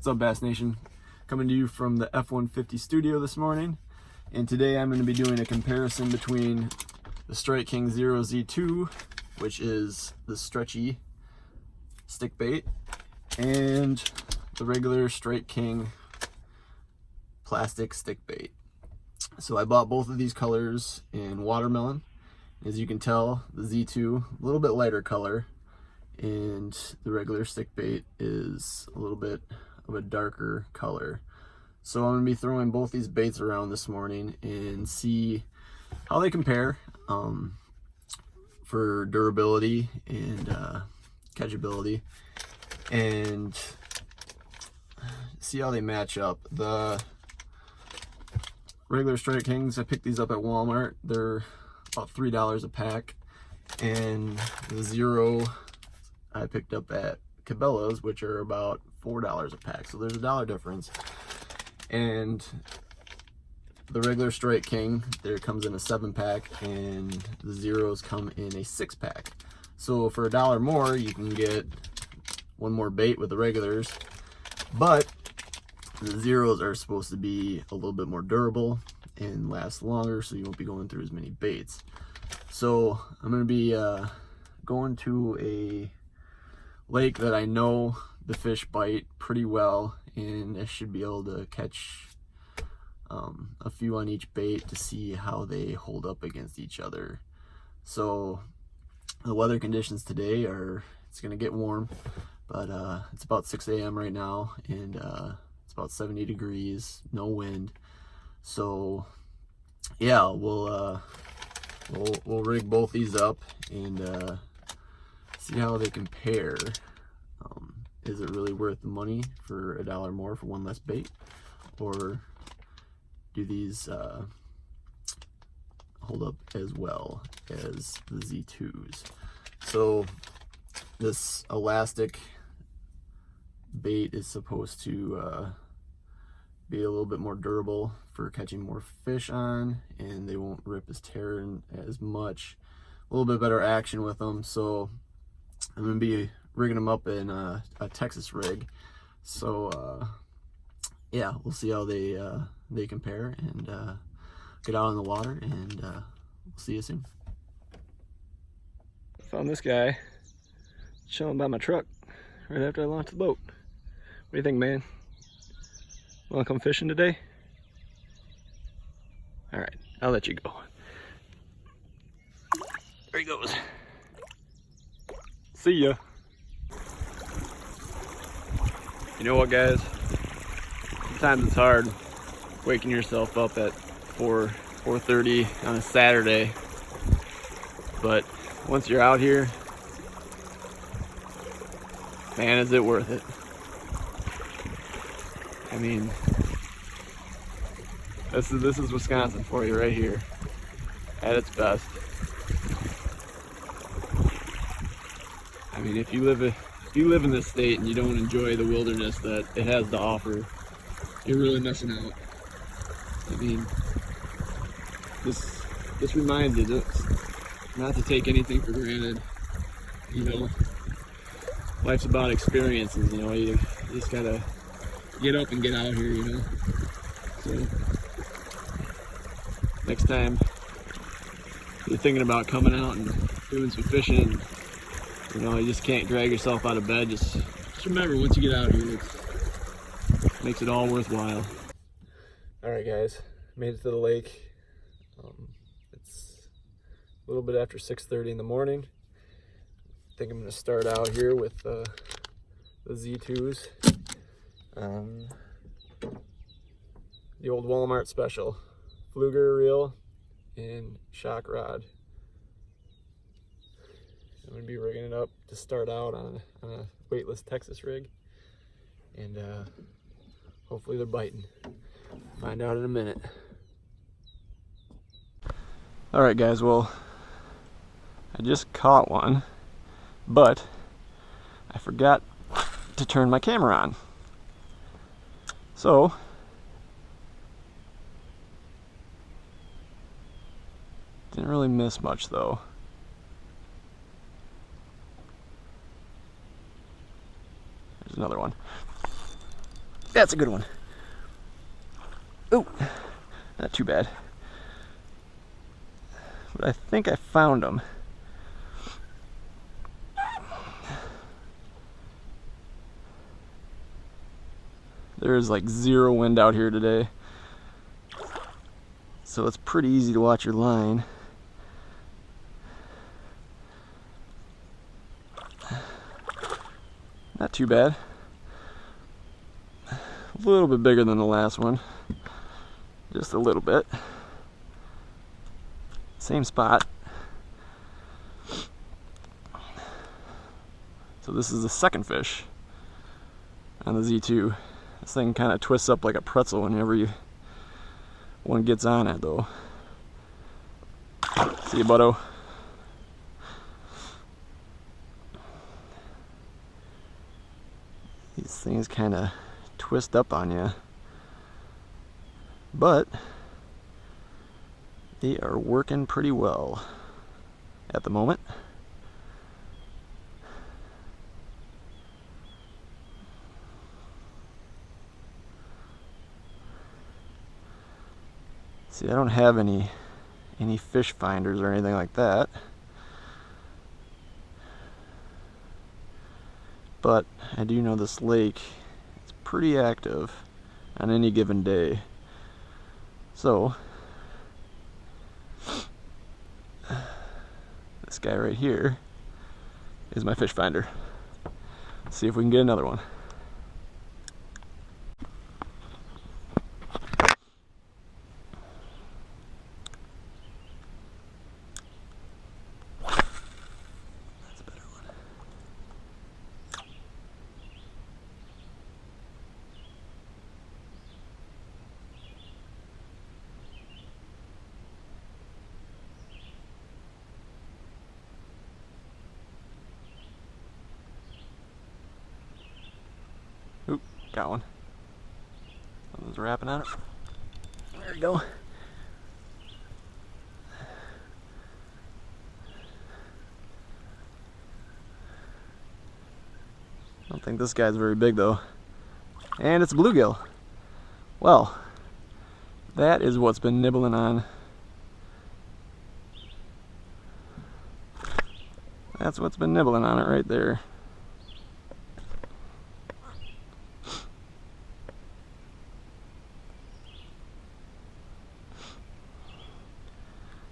What's up, Bass Nation? Coming to you from the F-150 studio this morning, and today I'm going to be doing a comparison between the Strike King Zero Z2, which is the stretchy stick bait, and the regular Strike King plastic stick bait. So I bought both of these colors in watermelon. As you can tell, the Z2 a little bit lighter color, and the regular stick bait is a little bit of a darker color. So I'm going to be throwing both these baits around this morning and see how they compare for durability and catchability, and see how they match up. The regular Strike Kings, I picked these up at Walmart. They're about $3 a pack, and the Zero I picked up at Cabela's, which are about $4 a pack. So there's a $1 difference. And the regular Strike King, there comes in a 7-pack, and the Zeros come in a 6-pack. So for $1 more, you can get one more bait with the regulars, but the Zeros are supposed to be a little bit more durable and last longer, so you won't be going through as many baits. So I'm going to be going to a lake that I know the fish bite pretty well, and I should be able to catch a few on each bait to see how they hold up against each other. So the weather conditions today are, it's going to get warm, but it's about 6 a.m. right now, and it's about 70 degrees, no wind. So yeah, we'll rig both these up and see how they compare. Is it really worth the money for $1 more for one less bait, or do these hold up as well as the Z2s? So this elastic bait is supposed to be a little bit more durable for catching more fish on, and they won't rip as tearing as much. A little bit better action with them. So I'm gonna be rigging them up in a Texas rig. So yeah, we'll see how they compare, and get out on the water, and we'll see you soon. Found this guy chilling by my truck right after I launched the boat. What do you think, man? Want to come fishing today? All right, I'll let you go. There he goes. See ya. You know what, guys? Sometimes it's hard waking yourself up at 4:30 on a Saturday, but once you're out here, man, is it worth it? I mean, this is Wisconsin for you right here, at its best. I mean, if you live in this state and you don't enjoy the wilderness that it has to offer, you're really missing out. I mean, this reminds you not to take anything for granted. You know, life's about experiences. You know, you just gotta get up and get out here. You know, so next time you're thinking about coming out and doing some fishing, you know, you just can't drag yourself out of bed. Just remember, once you get out here, it makes it all worthwhile. All right, guys, made it to the lake. It's a little bit after 6:30 in the morning. I think I'm going to start out here with the Z2s. The old Walmart special, Fluger reel and shock rod. I'm going to be rigging it up to start out on a weightless Texas rig, and hopefully they're biting. Find out in a minute. All right, guys, well, I just caught one, but I forgot to turn my camera on. So didn't really miss much though. There's another one. That's a good one. Oh, not too bad. But I think I found them. There's like zero wind out here today, so it's pretty easy to watch your line. Not too bad. A little bit bigger than the last one. Just a little bit. Same spot. So this is the second fish on the Z2. This thing kind of twists up like a pretzel whenever one gets on it though. See you, buddo. These things kind of twist up on you, but they are working pretty well at the moment. See, I don't have any fish finders or anything like that, but I do know this lake is pretty active on any given day. So this guy right here is my fish finder. Let's see if we can get another one. That's a better one. Oop, got one. Something's wrapping on it. There we go. I don't think this guy's very big though. And it's a bluegill. Well, that is what's been nibbling on. That's what's been nibbling on it right there.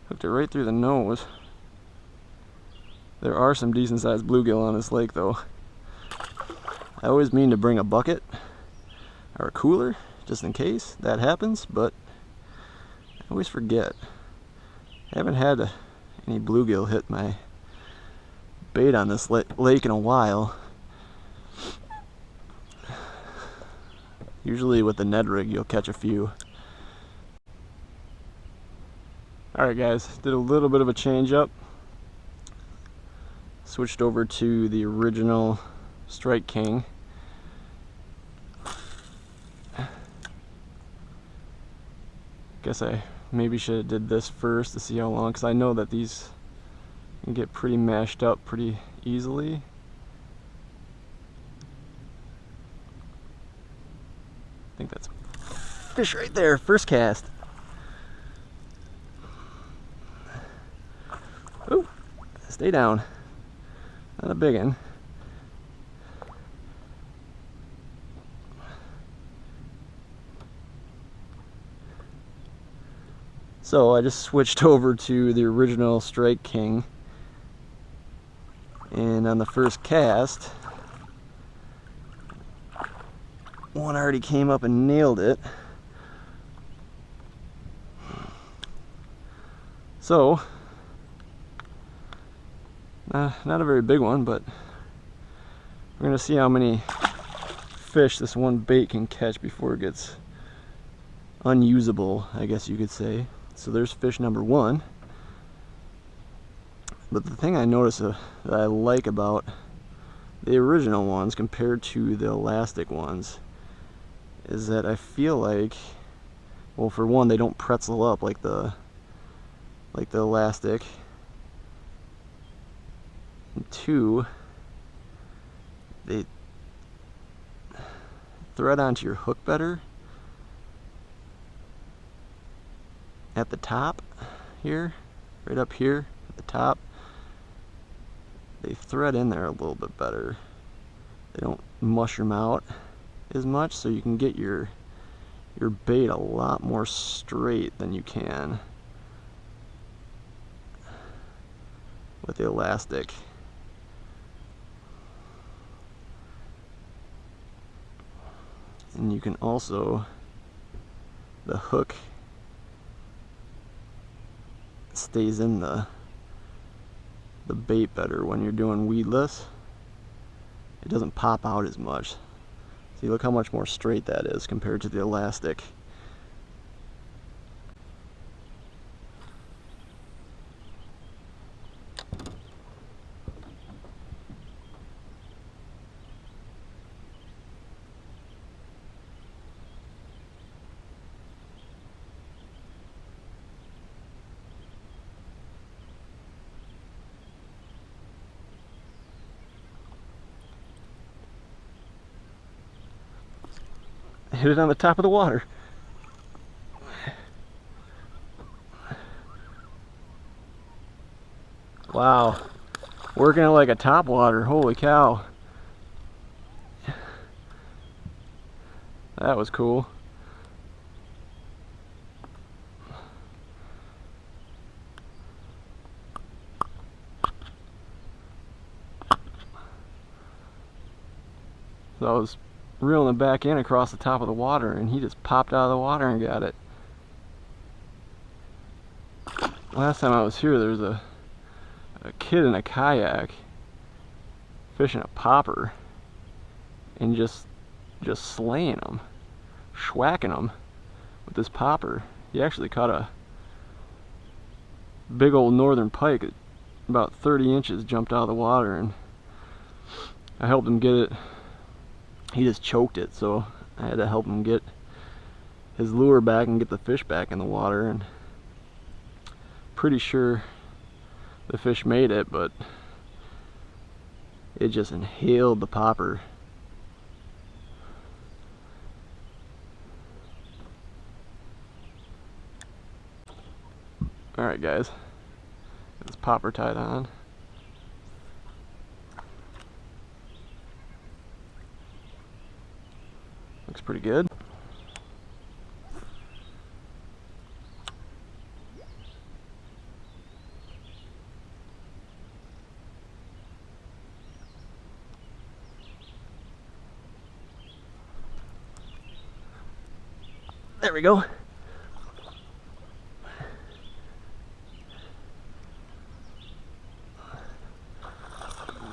Hooked it right through the nose. There are some decent sized bluegill on this lake though. I always mean to bring a bucket or a cooler just in case that happens, but I always forget. I haven't had any bluegill hit my bait on this lake in a while. Usually with the Ned rig you'll catch a few. Alright guys, did a little bit of a change up. Switched over to the original Strike King. Guess I maybe should have did this first to see how long, because I know that these can get pretty mashed up pretty easily. I think that's fish right there, first cast. Oh, stay down. Not a big one. So I just switched over to the original Strike King, and on the first cast, one already came up and nailed it. So not a very big one, but we're gonna see how many fish this one bait can catch before it gets unusable, I guess you could say. So there's fish number one. But the thing I notice that I like about the original ones compared to the elastic ones is that I feel like, well, for one, they don't pretzel up like the elastic. And two, they thread onto your hook better at the top here, right up here at the top. They thread in there a little bit better. They don't mushroom out as much, so you can get your bait a lot more straight than you can with the elastic. And you can also, the hook stays in the bait better when you're doing weedless. It doesn't pop out as much. See, look how much more straight that is compared to the elastic. Hit it on the top of the water. Wow, working it like a top water, holy cow. That was cool. So I was reeling it back in across the top of the water, and he just popped out of the water and got it. Last time I was here, there was a kid in a kayak fishing a popper and just slaying them, schwacking them with this popper. He actually caught a big old northern pike, about 30 inches, jumped out of the water, and I helped him get it. He just choked it, so I had to help him get his lure back and get the fish back in the water. And pretty sure the fish made it, but it just inhaled the popper. Alright guys, get this popper tied on. Looks pretty good. There we go.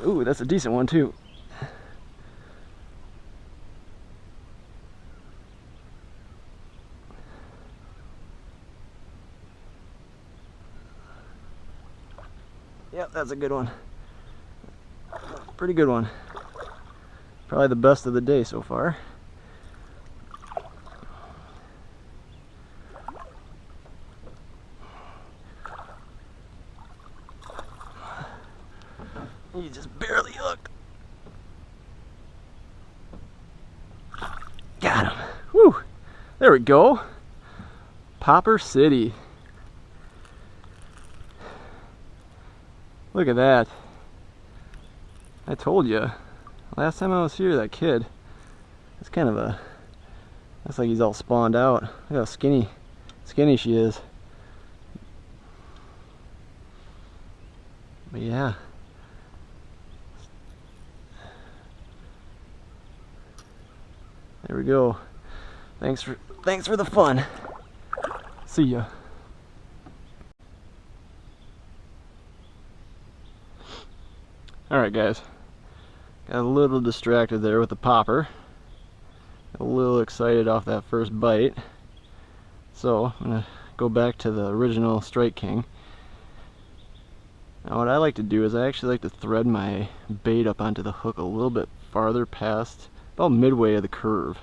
Ooh, that's a decent one too. Yep, that's a good one. Pretty good one. Probably the best of the day so far. You just barely hooked. Got him. Woo! There we go. Popper City. Look at that. I told you. Last time I was here, that kid, it's kind of a, looks like he's all spawned out. Look how skinny she is. But yeah. There we go. Thanks for the fun. See ya. Alright guys, got a little distracted there with the popper. A little excited off that first bite. So I'm gonna go back to the original Strike King. Now what I like to do is I actually like to thread my bait up onto the hook a little bit farther past, about midway of the curve,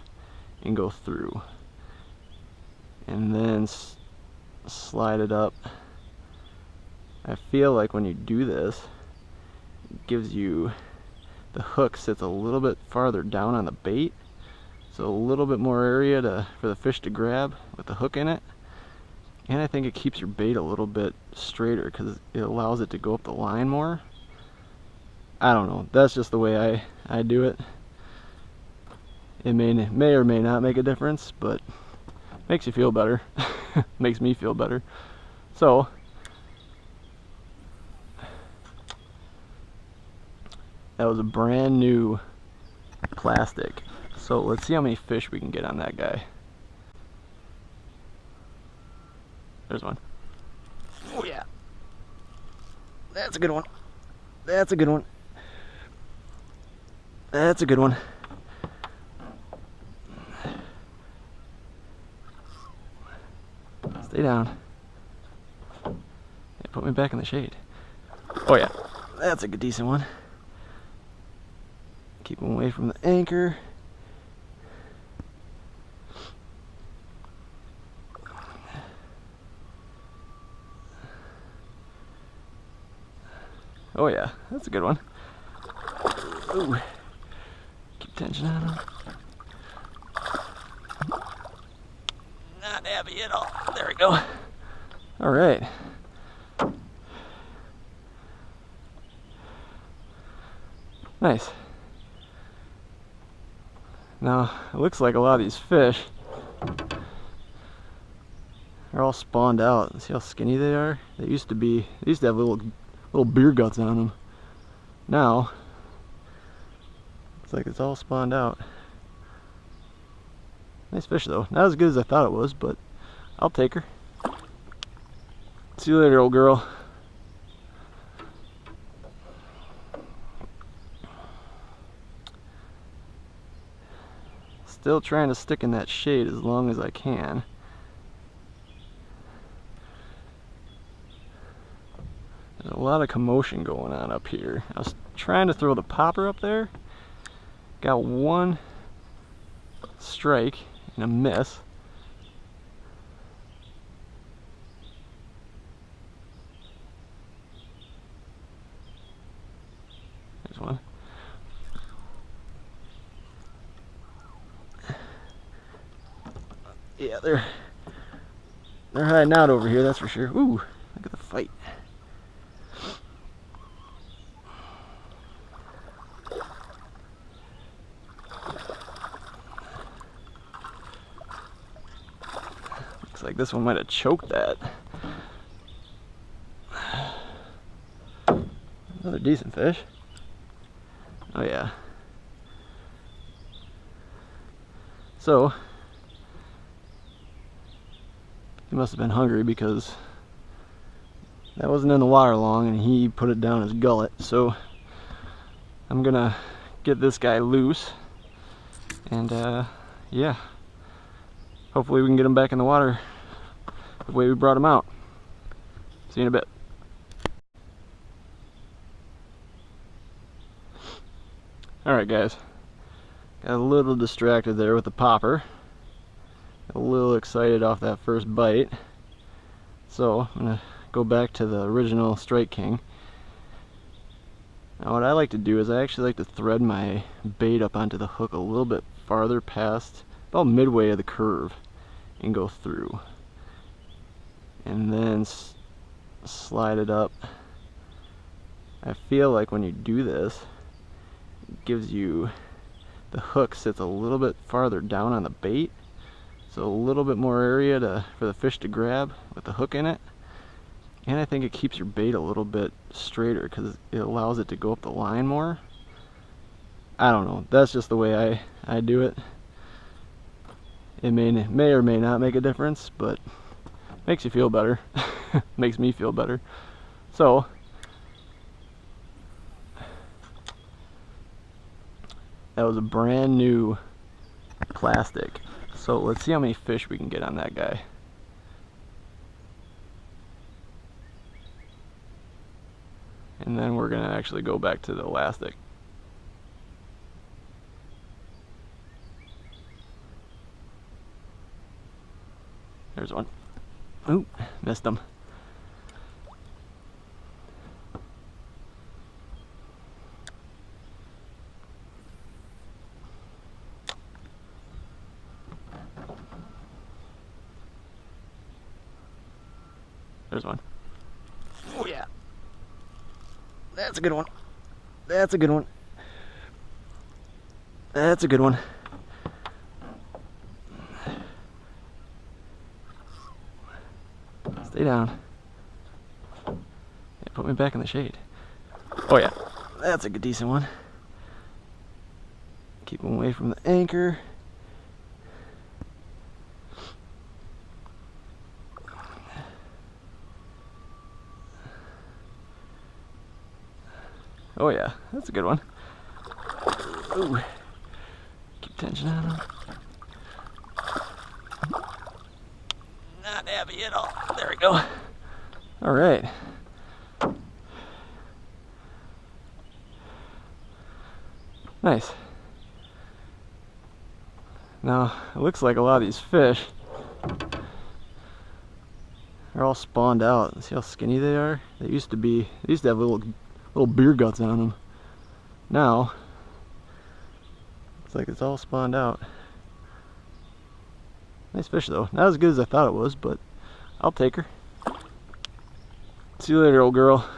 and go through. And then slide it up. I feel like when you do this, it gives you, the hook sits a little bit farther down on the bait, so a little bit more area for the fish to grab with the hook in it. And I think it keeps your bait a little bit straighter because it allows it to go up the line more. I don't know, that's just the way I do it. It may or may not make a difference, but makes you feel better. Makes me feel better. So that was a brand new plastic. So let's see how many fish we can get on that guy. There's one. Oh yeah. That's a good one. That's a good one. That's a good one. Stay down. Yeah, put me back in the shade. Oh yeah, that's a good decent one. Keep him away from the anchor. Oh yeah, that's a good one. Ooh. Keep tension on him. Not happy at all. There we go. All right. Nice. Now, it looks like a lot of these fish are all spawned out. See how skinny they are? They used to have little beer guts on them. Now, looks like it's all spawned out. Nice fish though. Not as good as I thought it was, but I'll take her. See you later, old girl. Still trying to stick in that shade as long as I can. There's a lot of commotion going on up here. I was trying to throw the popper up there. Got one strike and a miss. There's one. Yeah, they're hiding out over here, that's for sure. Ooh, look at the fight. Looks like this one might have choked that. Another decent fish. Oh yeah. So he must have been hungry because that wasn't in the water long and he put it down his gullet. So I'm gonna get this guy loose and yeah, hopefully we can get him back in the water the way we brought him out. See you in a bit. Alright guys, got a little distracted there with the popper. A little excited off that first bite. So I'm gonna go back to the original Strike King. Now what I like to do is I actually like to thread my bait up onto the hook a little bit farther past, about midway of the curve, and go through. And then slide it up. I feel like when you do this, it gives you, the hook sits a little bit farther down on the bait. So a little bit more area for the fish to grab with the hook in it. And I think it keeps your bait a little bit straighter because it allows it to go up the line more. I don't know, that's just the way I do it. It may or may not make a difference, but makes you feel better. Makes me feel better. So that was a brand new plastic. So let's see how many fish we can get on that guy. And then we're gonna actually go back to the ElazTech. There's one. Ooh, missed him. There's one. Oh yeah. That's a good one. That's a good one. That's a good one. Stay down. Yeah, put me back in the shade. Oh yeah, that's a good decent one. Keep him away from the anchor. Oh yeah, that's a good one. Ooh. Keep tension on him. Not heavy at all. There we go. All right. Nice. Now, it looks like a lot of these fish are all spawned out. See how skinny they are? They used to have little beer guts on them. Now, looks like it's all spawned out. Nice fish though. Not as good as I thought it was, but I'll take her. See you later, old girl.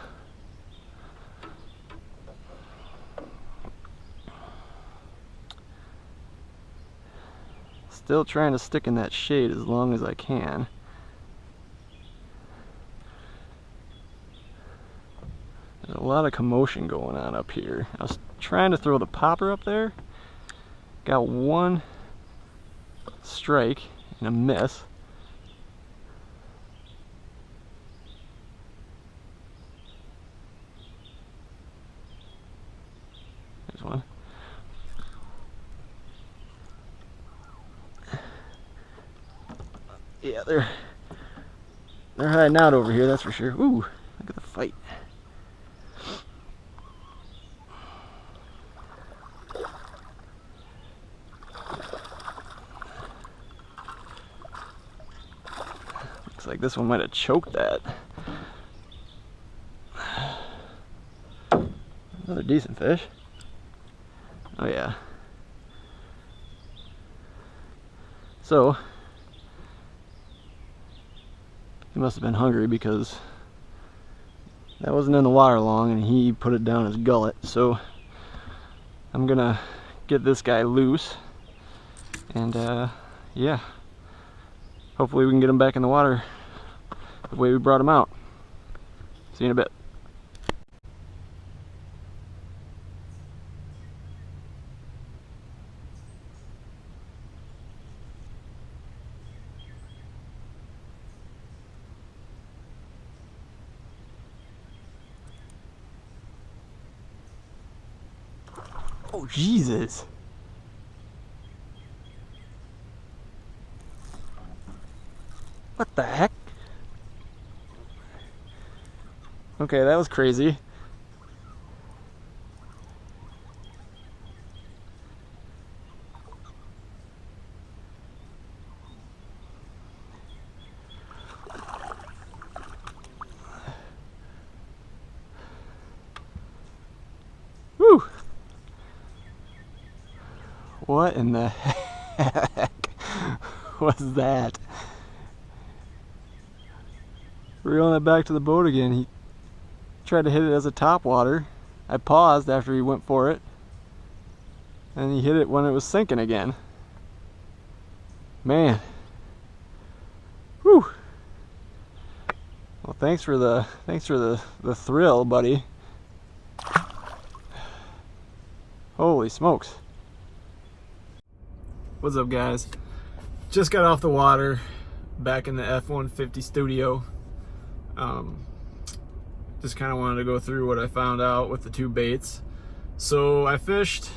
Still trying to stick in that shade as long as I can. There's a lot of commotion going on up here. I was trying to throw the popper up there. Got one strike and a miss. There's one. Yeah, they're hiding out over here, that's for sure. Ooh, look at the fight. Looks like this one might have choked that. Another decent fish. Oh yeah. So, he must have been hungry because that wasn't in the water long and he put it down his gullet. So I'm gonna get this guy loose and yeah, hopefully we can get him back in the water the way we brought him out. See you in a bit. Oh, Jesus. What the heck? Okay, that was crazy. Whew. What in the heck was that? Reeling it back to the boat again. He tried to hit it as a topwater. I paused after he went for it, and he hit it when it was sinking again. Man. Whew. Well, thanks for the thrill, buddy. Holy smokes. What's up, guys? Just got off the water back in the F-150 studio. Just kind of wanted to go through what I found out with the two baits. So I fished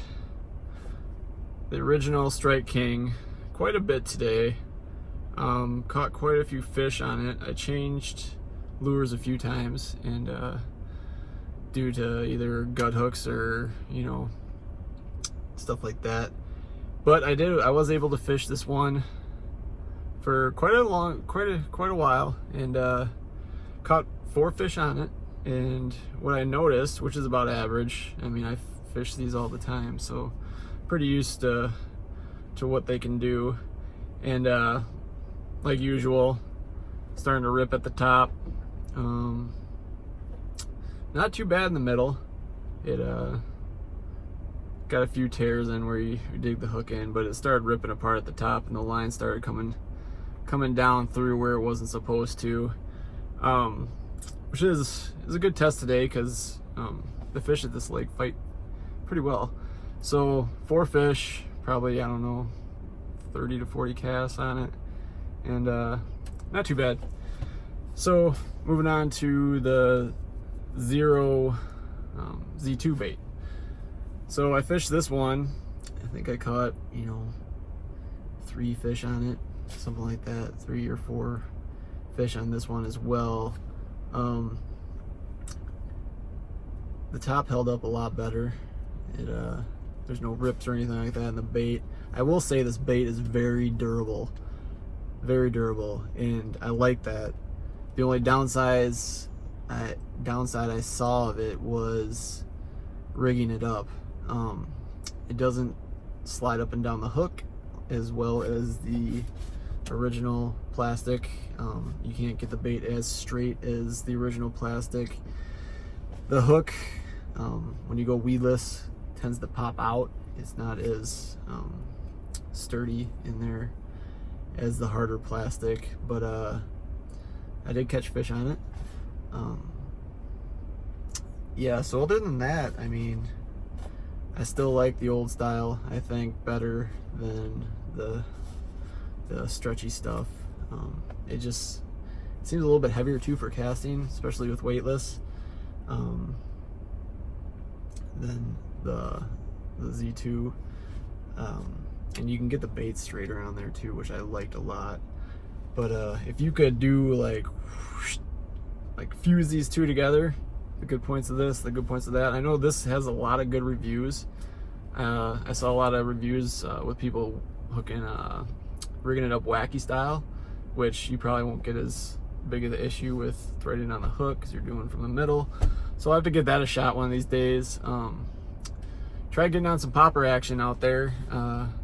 the original Strike King quite a bit today. Caught quite a few fish on it. I changed lures a few times, and due to either gut hooks or, you know, stuff like that. But I was able to fish this one for quite a while, and caught 4 fish on it. And what I noticed, which is about average, I mean, I fish these all the time, so pretty used to what they can do. And like usual, starting to rip at the top, Not too bad in the middle. It got a few tears in where you dig the hook in, but it started ripping apart at the top, and the line started coming down through where it wasn't supposed to, which is a good test today because the fish at this lake fight pretty well. So 4 fish, probably, I don't know, 30 to 40 casts on it, and not too bad. So moving on to the Zero Z2 bait. So I fished this one. I think I caught, 3 fish on it, something like that, 3 or 4 fish on this one as well. The top held up a lot better. There's no rips or anything like that in the bait. I will say this bait is very durable, and I like that. The only downside I saw of it was rigging it up. It doesn't slide up and down the hook as well as the original plastic. You can't get the bait as straight as the original plastic. The hook, when you go weedless, tends to pop out. It's not as sturdy in there as the harder plastic, but I did catch fish on it. Yeah, so other than that, I mean, I still like the old style, I think, better than the stretchy stuff. It just seems a little bit heavier too for casting, especially with weightless, than the Z2. And you can get the bait straight around there too, which I liked a lot. But if you could do like fuse these two together, the good points of this, the good points of that. I know this has a lot of good reviews. I saw a lot of reviews with people rigging it up wacky style, which you probably won't get as big of the issue with threading on the hook because you're doing from the middle. So I'll have to get that a shot one of these days. Tried getting on some popper action out there.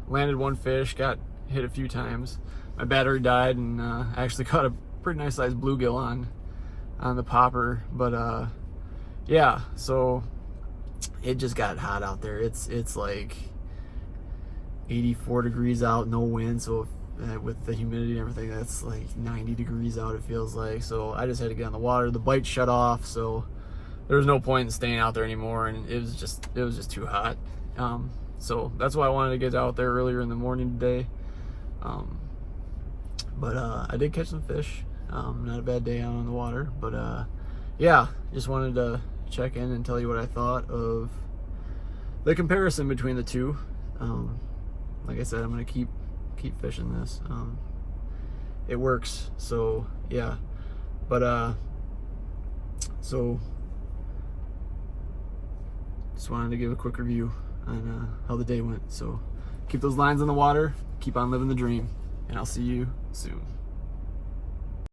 Landed 1 fish, got hit a few times. My battery died, and I actually caught a pretty nice sized bluegill on the popper. But yeah, so it just got hot out there. It's like 84 degrees out, no wind, so with the humidity and everything, that's like 90 degrees out, it feels like. So I just had to get on the water. The bite shut off, so there was no point in staying out there anymore, and it was just too hot. So that's why I wanted to get out there earlier in the morning today. But I did catch some fish. Not a bad day out on the water, but yeah, just wanted to check in and tell you what I thought of the comparison between the two. Like I said, I'm gonna keep fishing this. It works, so yeah. But so just wanted to give a quick review on how the day went. So keep those lines in the water, keep on living the dream, and I'll see you soon.